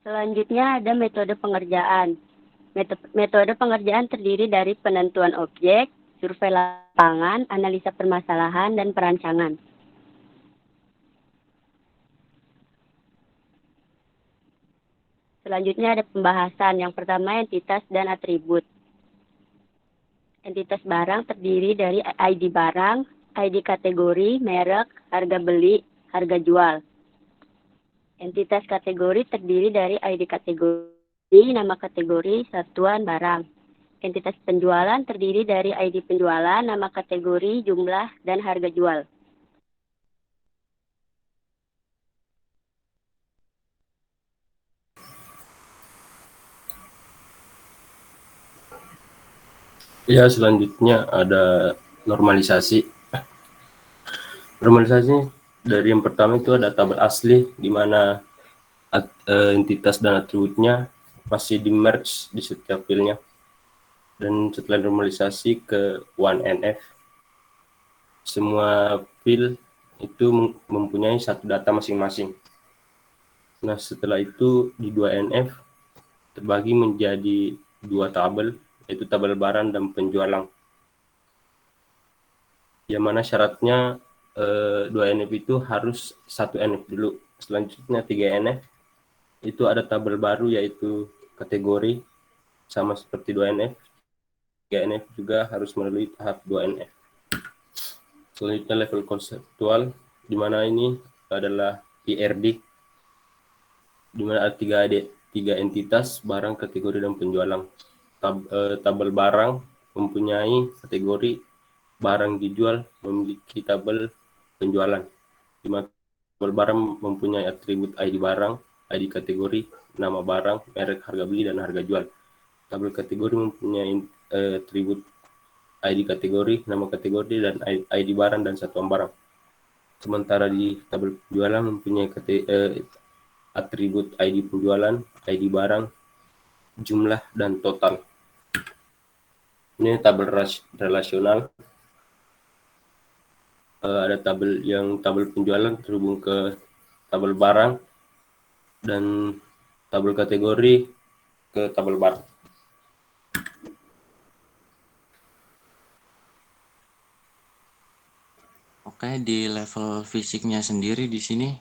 Selanjutnya ada metode pengerjaan. Metode pengerjaan terdiri dari penentuan objek, survei lapangan, analisa permasalahan, dan perancangan. Selanjutnya ada pembahasan. Yang pertama, entitas dan atribut. Entitas barang terdiri dari ID barang, ID kategori, merek, harga beli, harga jual. Entitas kategori terdiri dari ID kategori, nama kategori, satuan barang. Entitas penjualan terdiri dari ID penjualan, nama kategori, jumlah, dan harga jual. Ya, selanjutnya ada normalisasi. Normalisasi dari yang pertama itu ada tabel asli, di mana entitas dan atributnya masih di merge di setiap filenya. Dan setelah normalisasi ke 1NF, semua file itu mempunyai satu data masing-masing. Nah, setelah itu di 2NF terbagi menjadi dua tabel, yaitu tabel barang dan penjualan. Yang mana syaratnya 2NF itu harus 1NF dulu. Selanjutnya 3NF itu ada tabel baru, yaitu kategori, sama seperti 2NF. 3NF juga harus melalui tahap 2NF. Selanjutnya level konseptual, di mana ini adalah IRD, di mana ada tiga entitas, barang, kategori, dan penjualan. Tabel barang mempunyai kategori barang dijual memiliki tabel penjualan. Di mana tabel barang mempunyai atribut ID barang, ID kategori, nama barang, merek, harga beli, dan harga jual. Tabel kategori mempunyai atribut ID kategori, nama kategori, dan ID barang dan satuan barang. Sementara di tabel penjualan mempunyai atribut ID penjualan, ID barang, jumlah, dan total. Ini tabel relasional. Ada tabel penjualan terhubung ke tabel barang, dan tabel kategori ke tabel barang. Oke, di level fisiknya sendiri di sini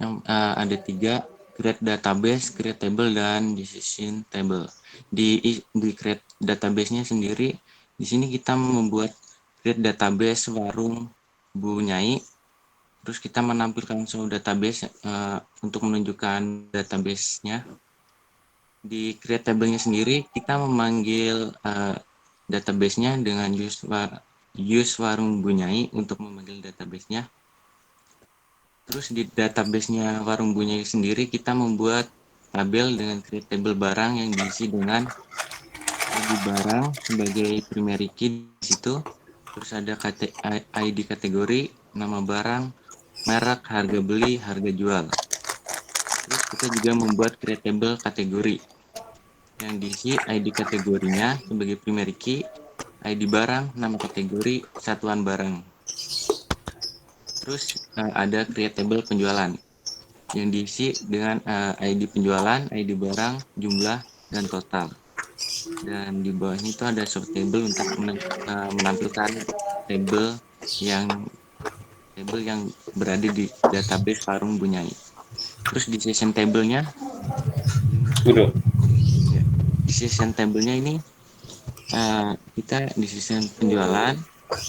yang ada 3, create database, create table, dan decision table. Di create database-nya sendiri, di sini kita membuat create database warung Bu Nyai. Terus kita menampilkan show database untuk menunjukkan database-nya. Di create table-nya sendiri, kita memanggil database-nya dengan use warung Bu Nyai untuk memanggil database-nya. Terus di database-nya warung Bu Nyai sendiri, kita membuat tabel dengan create table barang yang diisi dengan ID barang sebagai primary key di situ. Terus ada ID kategori, nama barang, merek, harga beli, harga jual. Terus kita juga membuat create table kategori yang diisi ID kategorinya sebagai primary key, ID barang, nama kategori, satuan barang. Terus ada create table penjualan yang diisi dengan ID penjualan, ID barang, jumlah, dan total. Dan di bawahnya itu ada subtable untuk menampilkan tabel yang berada di database warung Bu Nyai. Terus di decision table-nya, decision table-nya ini kita decision penjualan,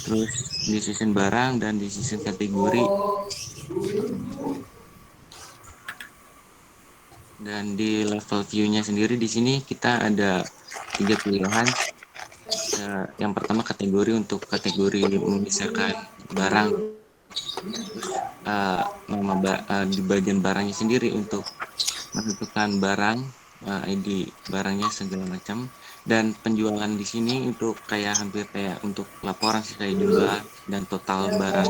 terus decision barang, dan decision kategori. Dan di level view-nya sendiri di sini kita ada 3 pilihan. Yang pertama kategori, untuk kategori memisahkan barang. Terus di bagian barangnya sendiri untuk menentukan barang, ID barangnya segala macam. Dan penjualan di sini untuk hampir kayak untuk laporan sih, kayak jumlah dan total barang.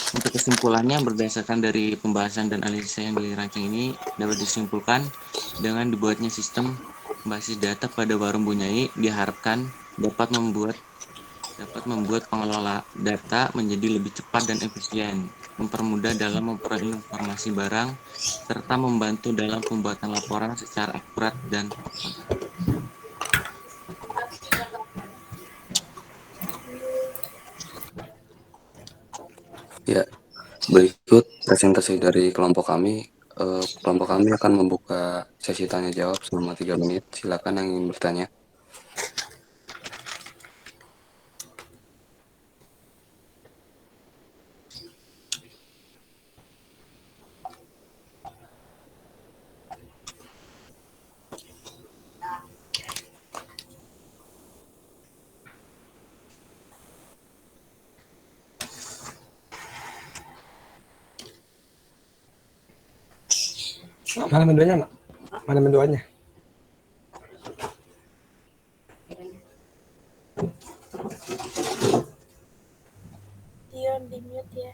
Untuk kesimpulannya, berdasarkan dari pembahasan dan analisis yang dirancang ini, dapat disimpulkan dengan dibuatnya sistem basis data pada warung Bu Nyai diharapkan dapat membuat pengelola data menjadi lebih cepat dan efisien. mempermudah dalam memperoleh informasi barang, serta membantu dalam pembuatan laporan secara akurat dan tepat. Ya, berikut presentasi dari kelompok kami. Kelompok kami akan membuka sesi tanya jawab selama 3 menit. Silakan yang ingin bertanya. Mana menduanya, Mak? Mana menduanya? Dion di mute ya.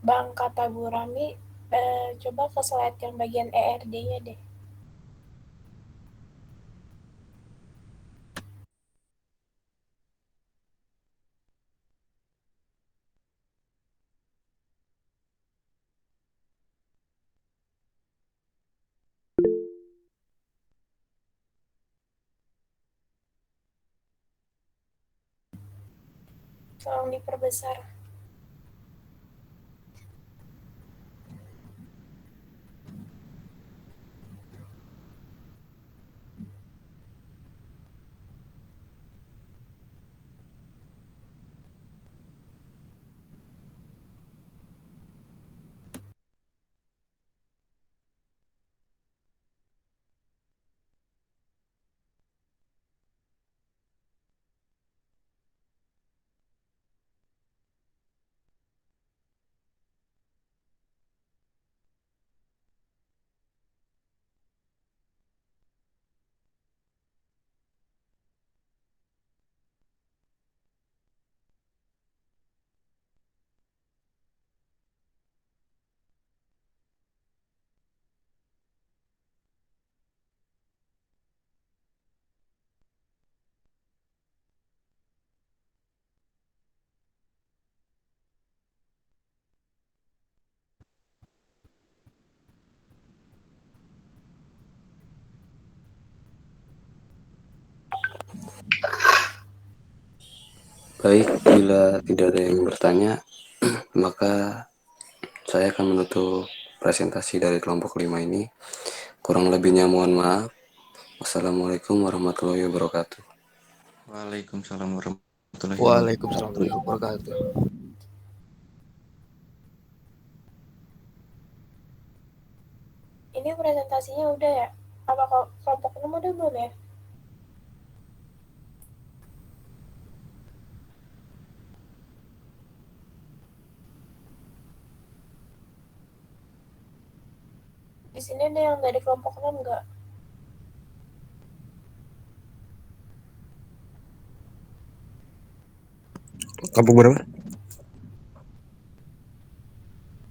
Bang, kata Bu Rami, coba ke slide yang bagian ERD-nya deh. Tolong diperbesar. Baik, bila tidak ada yang bertanya, maka saya akan menutup presentasi dari kelompok 5 ini. Kurang lebihnya mohon maaf. Wassalamualaikum warahmatullahi wabarakatuh. Waalaikumsalam warahmatullahi Waalaikumsalam warahmatullahi wabarakatuh. Ini presentasinya udah ya? Apa kelompok 6 udah belum ya? Di sini ada yang dari kelompok 6 nggak? Kelompok berapa?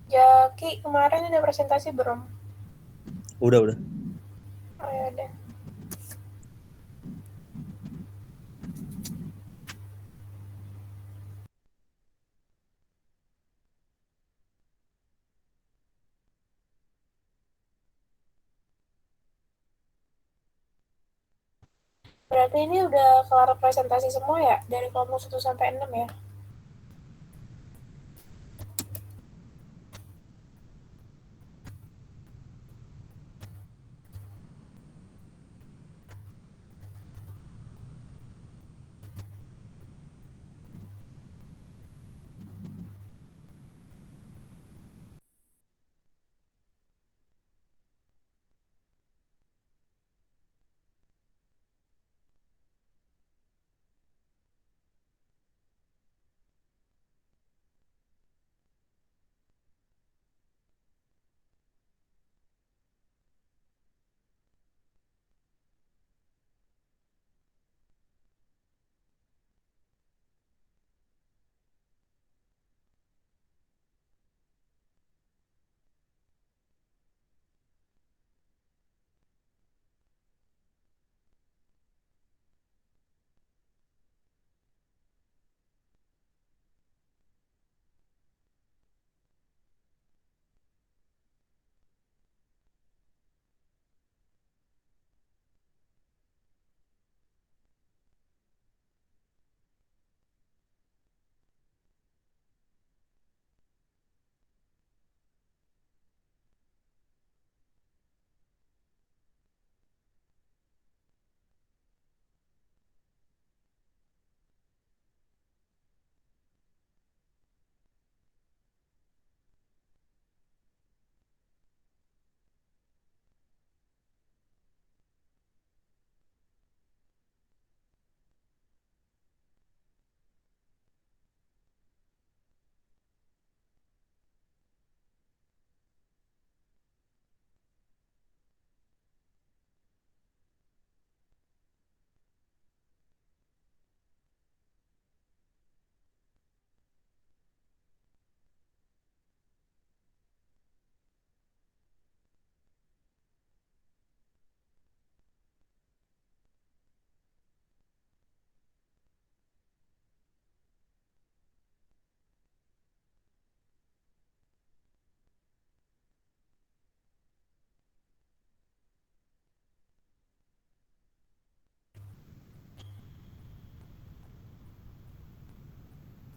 Jaki kemarin ada presentasi belum? Udah. Oh ya udah. Berarti ini udah kelar presentasi semua ya? Dari kelompok 1 sampai 6 ya?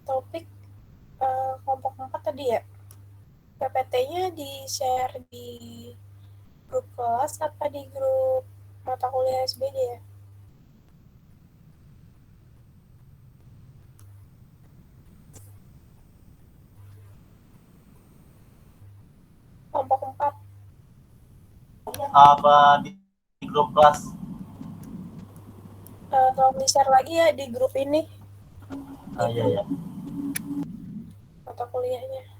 Topik kelompok 4 tadi ya? PPT-nya di-share di grup kelas apa di grup mata kuliah SBD ya? Kelompok 4. Apa di grup kelas? Tolong di-share lagi ya di grup ini. Iya. Mata kuliahnya.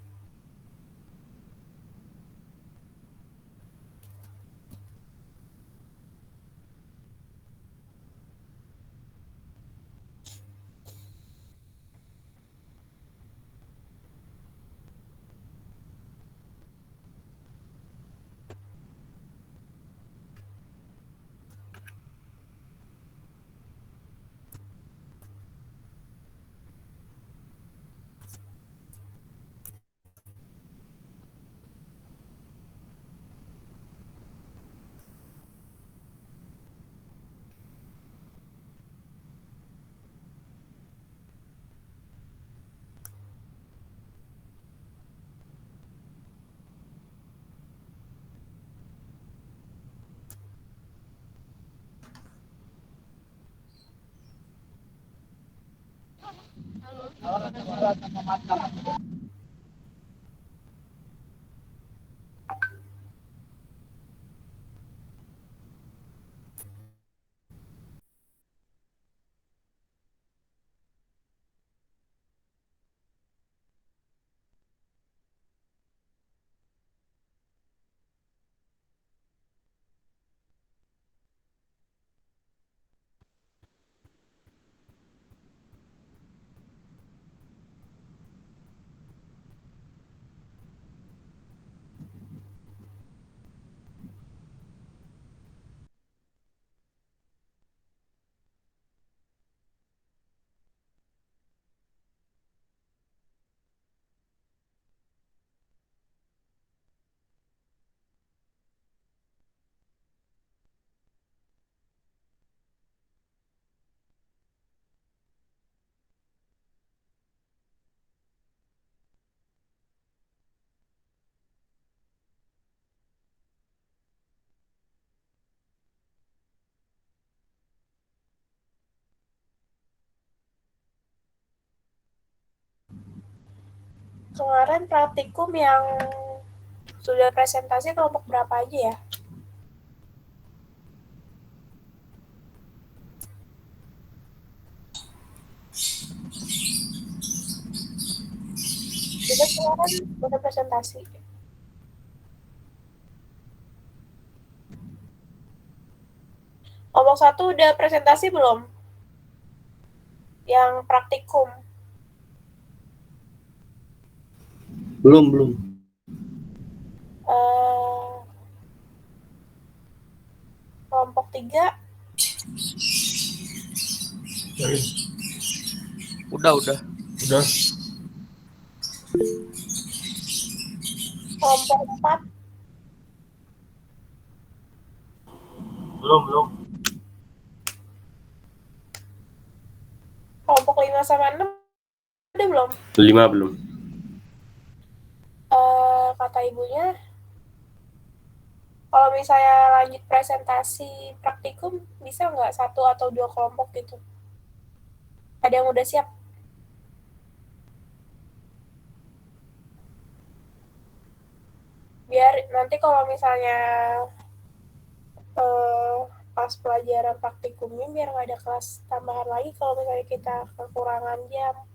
Kemarin praktikum yang sudah presentasi kelompok berapa aja ya? Kita kemarin udah presentasi. Kelompok 1 udah presentasi belum? Yang praktikum. Belum. Kelompok 3 Udah. kelompok 4 Belum. kelompok 5 sama 6 udah belum? 5 belum. Kata ibunya kalau misalnya lanjut presentasi praktikum bisa nggak 1 atau 2 kelompok gitu? Ada yang udah siap? Biar nanti kalau misalnya pas pelajaran praktikumnya biar nggak ada kelas tambahan lagi kalau misalnya kita kekurangan jam.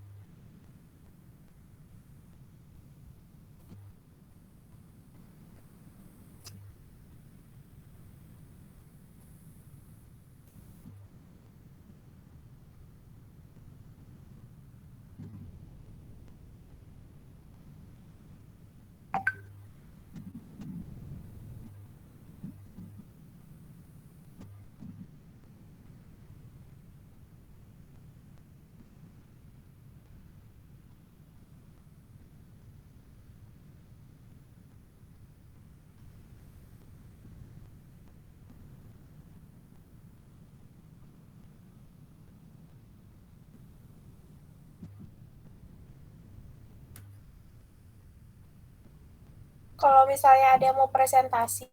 Kalau misalnya ada yang mau presentasi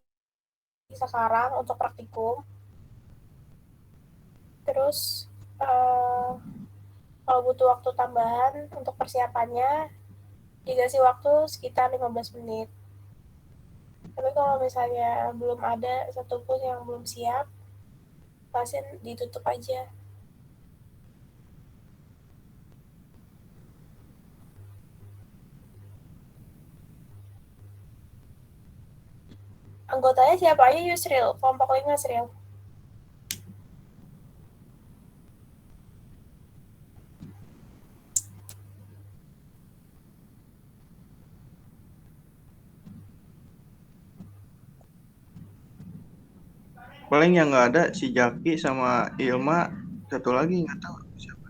sekarang untuk praktikum, terus kalau butuh waktu tambahan untuk persiapannya, dikasih waktu sekitar 15 menit. Tapi kalau misalnya belum ada satupun yang belum siap, pasien ditutup aja. Anggotanya siapa aja Yusril? Kelompok 5 Sril. Paling yang nggak ada si Jaki sama Ilma, satu lagi nggak tahu siapa.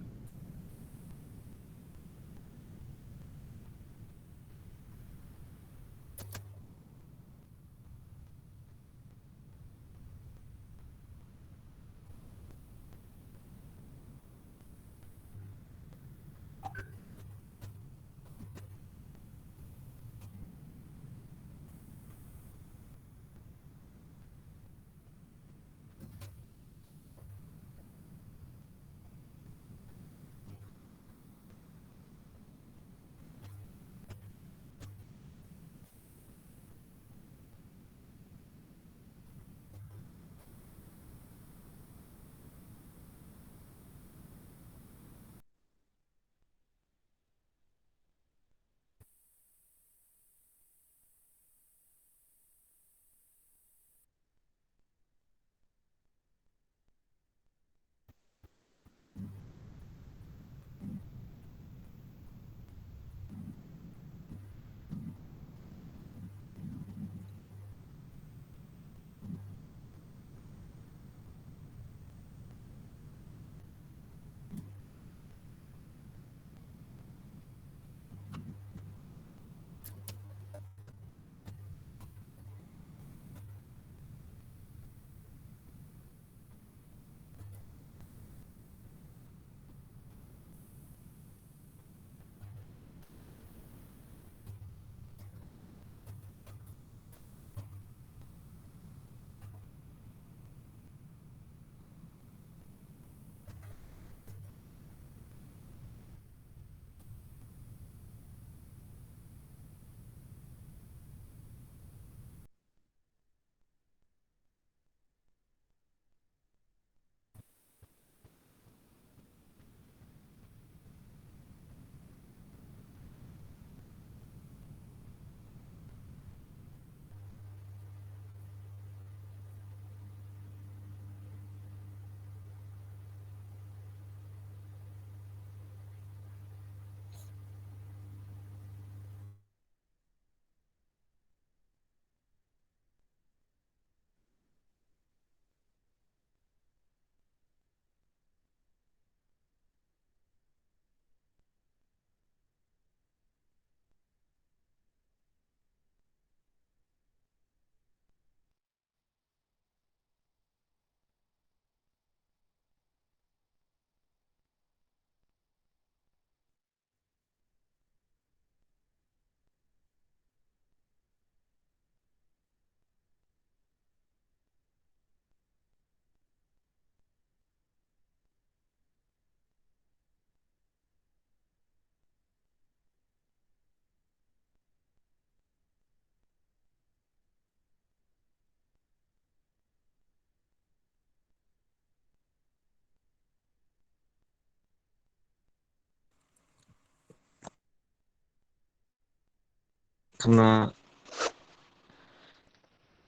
karena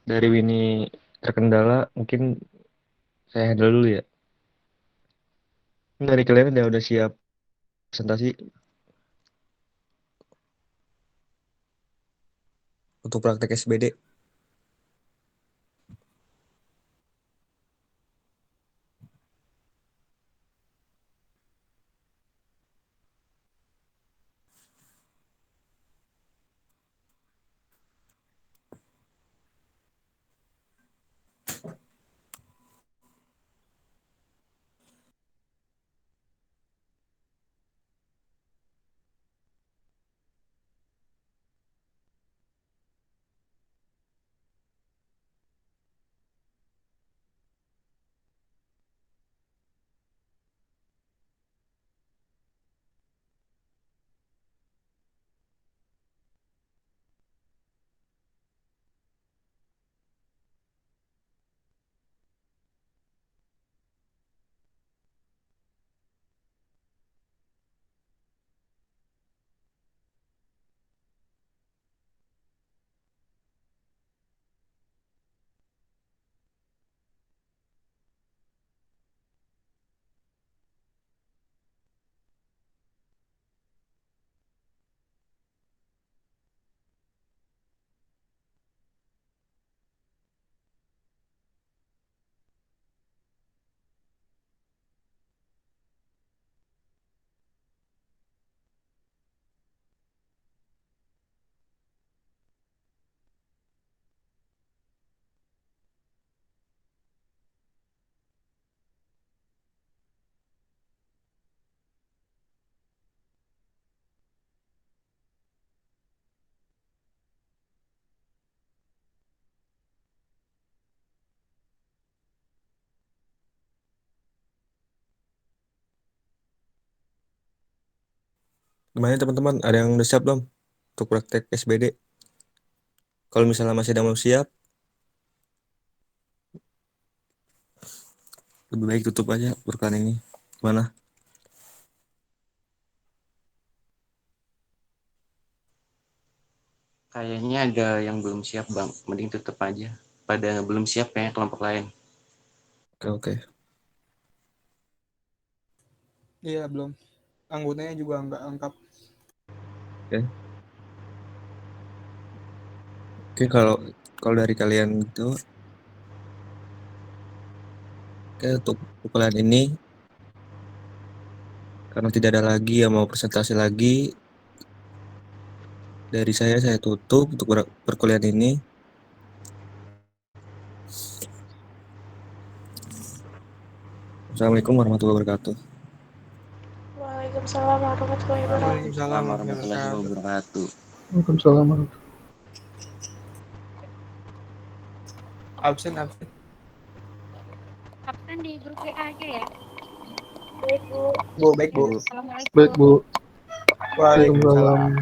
dari Winnie terkendala, mungkin saya handle dulu ya. Dari kalian udah siap presentasi untuk praktek SBD? Gimana teman-teman? Ada yang udah siap belum untuk praktek SBD? Kalau misalnya masih ada yang belum siap, lebih baik tutup aja perkuliahan ini. Gimana? Kayaknya ada yang belum siap Bang, mending tutup aja. Pada belum siap kayaknya kelompok lain. Oke. Iya, belum. Anggotanya juga nggak lengkap. Oke. Oke, kalau dari kalian itu, oke, untuk perkuliahan ini, karena tidak ada lagi yang mau presentasi lagi, dari saya tutup untuk perkuliahan ini. Assalamualaikum warahmatullahi wabarakatuh. Waalaikumsalam warahmatullahi wabarakatuh. Waalaikumsalam warahmatullahi wabarakatuh. Waalaikumsalam warahmatullahi Absen. Absen di grup WA aja ya. Baik, Bu. Baik, Bu. Assalamualaikum. Baik, Bu. Waalaikumsalam.